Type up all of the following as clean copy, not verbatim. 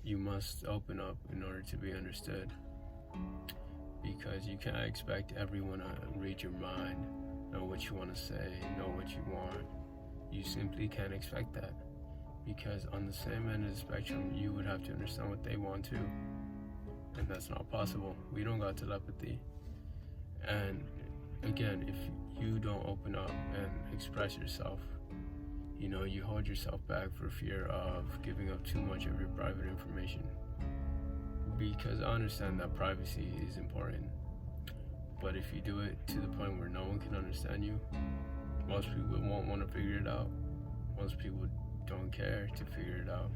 you must open up in order to be understood, because you can't expect everyone to read your mind, know what you want to say, know what you want. You simply can't expect that, because on the same end of the spectrum, you would have to understand what they want too, and that's not possible. We don't got telepathy. And again, if you don't open up and express yourself, you hold yourself back for fear of giving up too much of your private information, because I understand that privacy is important, but if you do it to the point where no one can understand you, most people won't want to figure it out. Most people don't care to figure it out.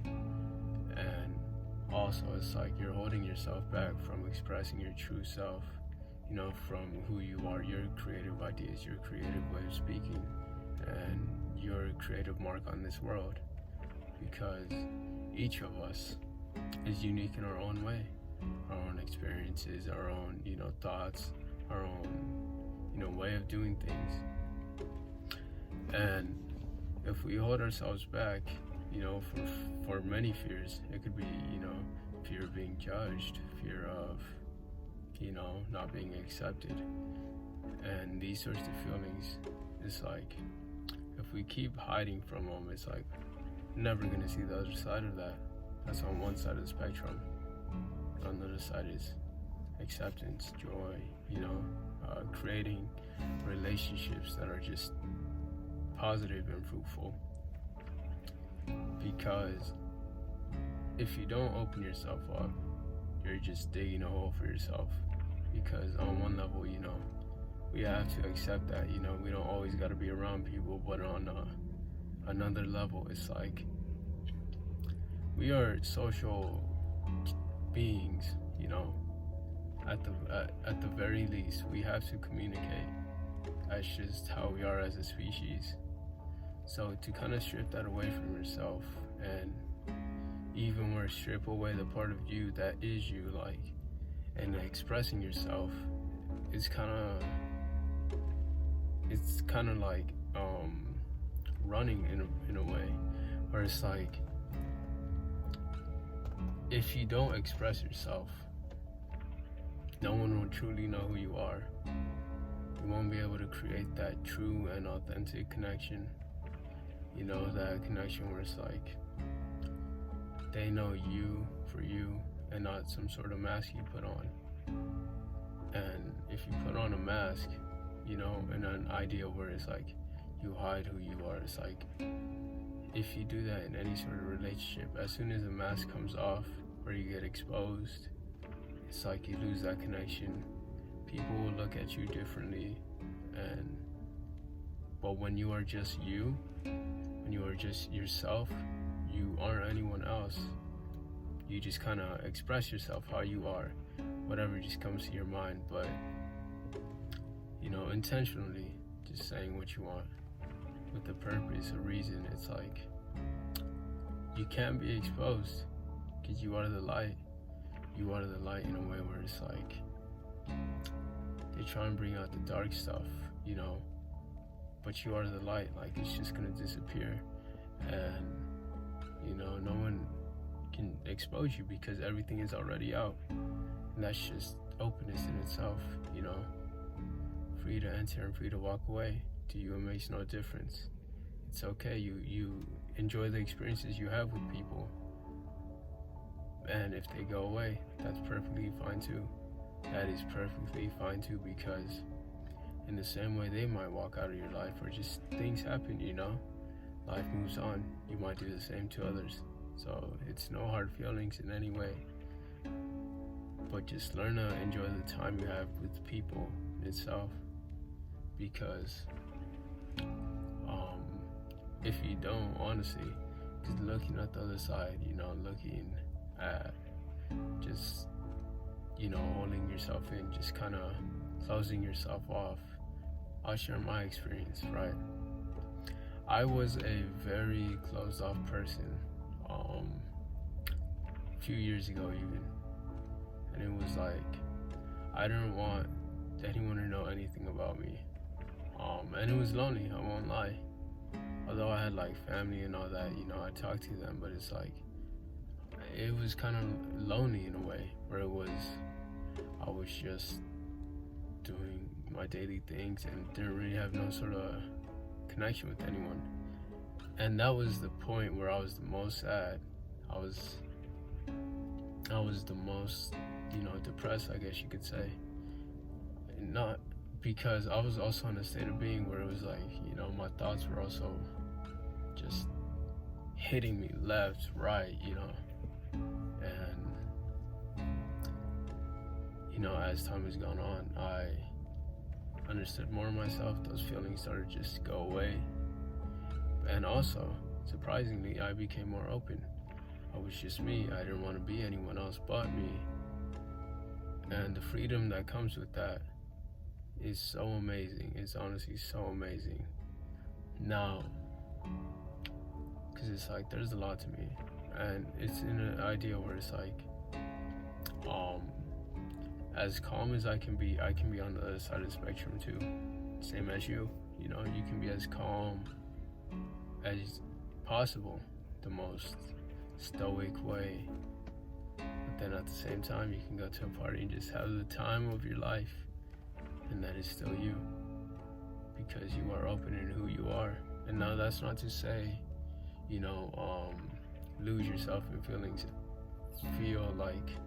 And also, it's like you're holding yourself back from expressing your true self, from who you are, your creative ideas, your creative way of speaking, and your creative mark on this world. Because each of us is unique in our own way, our own experiences, our own, thoughts, our own, way of doing things. And if we hold ourselves back, for many fears, it could be, fear of being judged, fear of, not being accepted. And these sorts of feelings, it's like, if we keep hiding from them, it's like, never gonna see the other side of that. That's on one side of the spectrum. On the other side is acceptance, joy, creating relationships that are just positive and fruitful. Because if you don't open yourself up, you're just digging a hole for yourself. Because on one level, we have to accept that, we don't always got to be around people, but on another level, it's like we are social beings, at the very least, we have to communicate. That's just how we are as a species. So to kind of strip that away from yourself, and even more strip away the part of you that is you, and expressing yourself, it's kind of like running in a way, where it's like, if you don't express yourself, no one will truly know who you are. You won't be able to create that true and authentic connection. That connection where it's like, they know you for you and not some sort of mask you put on. And if you put on a mask, in an idea where it's like you hide who you are, it's like, if you do that in any sort of relationship, as soon as the mask comes off or you get exposed, it's like you lose that connection. People will look at you differently. But when you are just you, when you are just yourself, you aren't anyone else. You just kind of express yourself how you are, whatever just comes to your mind, but intentionally just saying what you want with a purpose, a reason. It's like, you can't be exposed, because you are the light. You are the light in a way where it's like, they try and bring out the dark stuff, but you are the light. Like, it's just gonna disappear, and no one can expose you, because everything is already out. And that's just openness in itself, free to enter and free to walk away. To you, it makes no difference. It's okay. You enjoy the experiences you have with people, and if they go away, that's perfectly fine too. That is perfectly fine too, because in the same way they might walk out of your life, or just things happen, life moves on. You might do the same to others. So it's no hard feelings in any way, but just learn to enjoy the time you have with people itself. Because if you don't, honestly, just looking at the other side, looking at just, holding yourself in, just kind of closing yourself off. I'll share my experience, right? I was a very closed off person, a few years ago even, and it was like, I didn't want anyone to know anything about me, and it was lonely, I won't lie. Although I had family and all that, I talked to them, but it's like, it was kind of lonely in a way, where I was just doing my daily things and didn't really have no sort of connection with anyone. And that was the point where I was the most sad. I was the most, depressed, I guess you could say. Not because I was also in a state of being where it was like, my thoughts were also just hitting me left, right, and as time has gone on, I understood more of myself. Those feelings started to just go away, and also surprisingly, I became more open. I was just me. I didn't want to be anyone else but me, and the freedom that comes with that is so amazing. It's honestly so amazing now, because it's like there's a lot to me, and it's in an idea where it's like as calm as I can be on the other side of the spectrum too, same as you. You can be as calm as possible, the most stoic way, but then at the same time you can go to a party and just have the time of your life, and that is still you, because you are open in who you are. And now that's not to say lose yourself in feelings, feel like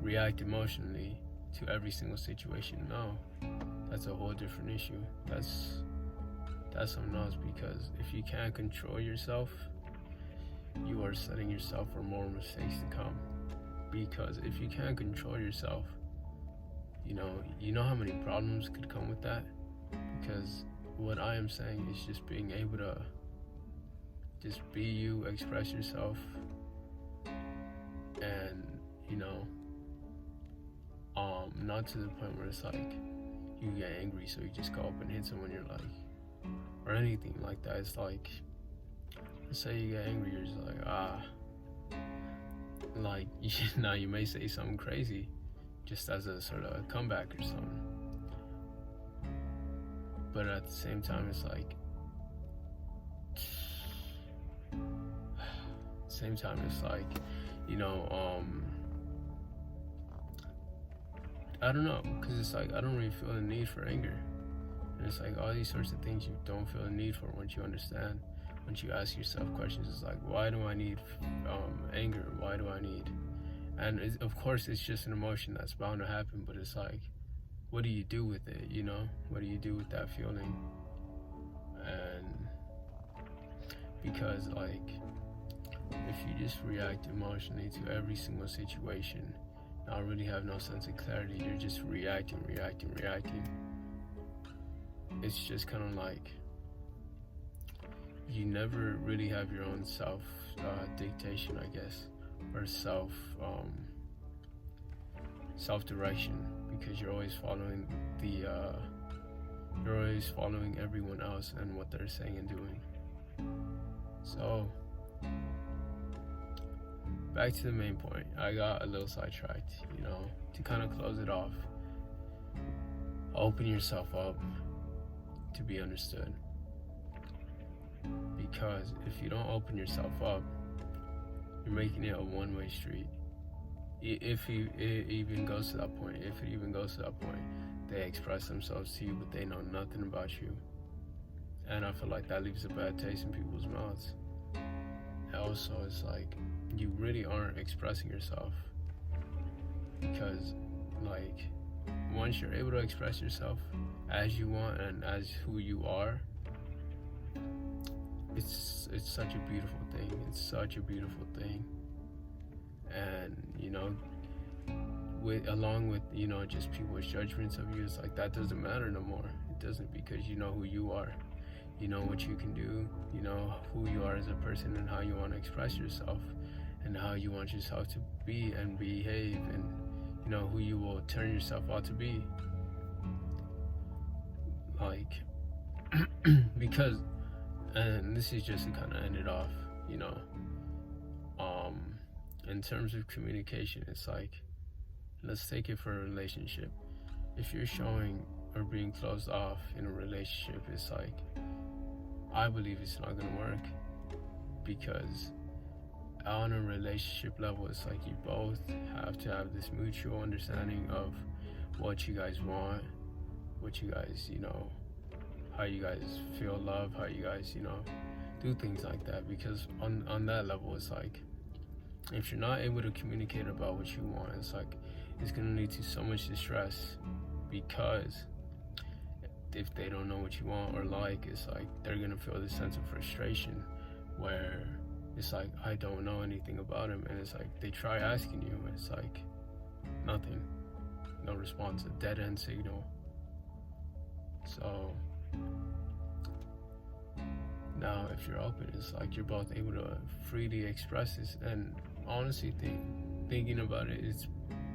react emotionally to every single situation. No, that's a whole different issue. That's something else, because if you can't control yourself, you are setting yourself for more mistakes to come. Because if you can't control yourself, you know how many problems could come with that. Because what I am saying is just being able to just be you, express yourself, and not to the point where it's like you get angry so you just go up and hit someone, you're like, or anything like that. It's like, let's say you get angry, you're just like now you may say something crazy just as a sort of comeback or something, but at the same time it's like I don't know, because it's like I don't really feel the need for anger. And it's like all these sorts of things you don't feel the need for once you understand, once you ask yourself questions. It's like, why do I need anger? Why do I need? And of course it's just an emotion that's bound to happen, but it's like, what do you do with it? What do you do with that feeling? And because like, if you just react emotionally to every single situation, not really have no sense of clarity, you're just reacting. It's just kind of like you never really have your own self dictation, I guess, or self direction, because you're always following everyone else and what they're saying and doing. So back to the main point. I got a little sidetracked, to kind of close it off. Open yourself up to be understood. Because if you don't open yourself up, you're making it a one-way street. If it even goes to that point, they express themselves to you, but they know nothing about you. And I feel like that leaves a bad taste in people's mouths. And also, it's like, you really aren't expressing yourself, because like once you're able to express yourself as you want and as who you are, it's such a beautiful thing. And along with just people's judgments of you, it's like that doesn't matter no more. It doesn't, because you know who you are, you know what you can do, you know who you are as a person and how you want to express yourself, and how you want yourself to be and behave, and who you will turn yourself out to be. Like because, and this is just to kind of end it off, in terms of communication, it's like, let's take it for a relationship. If you're showing or being closed off in a relationship, it's like, I believe it's not gonna work, because on a relationship level, it's like you both have to have this mutual understanding of what you guys want, what you guys, how you guys feel love, how you guys, do things like that. Because on that level, it's like, if you're not able to communicate about what you want, it's like, it's gonna lead to so much distress, because if they don't know what you want or like, it's like they're gonna feel this sense of frustration where it's like, I don't know anything about him, and it's like they try asking you, and it's like nothing, no response, a dead end signal. So now if you're open, it's like you're both able to freely express this. And honestly, thinking about it, it's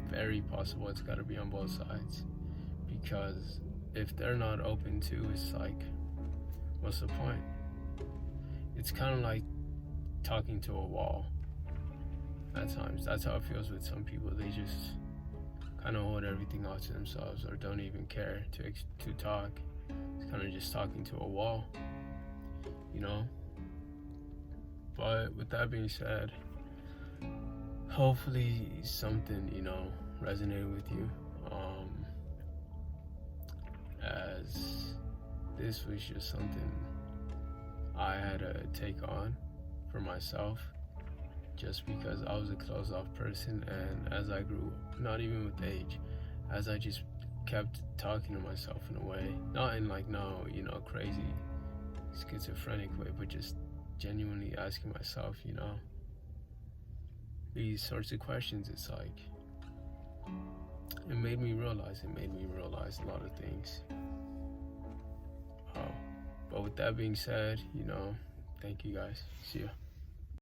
very possible it's got to be on both sides, because if they're not open to, it's like, what's the point? It's kind of like talking to a wall at times. That's how it feels with some people. They just kind of hold everything out to themselves, or don't even care to talk. It's kind of just talking to a wall, But with that being said, hopefully something, resonated with you. As this was just something I had to take on for myself, just because I was a closed off person. And as I grew, not even with age, as I just kept talking to myself in a way, not in like no, crazy schizophrenic way, but just genuinely asking myself, these sorts of questions, it's like, it made me realize a lot of things. But with that being said, thank you guys. See ya.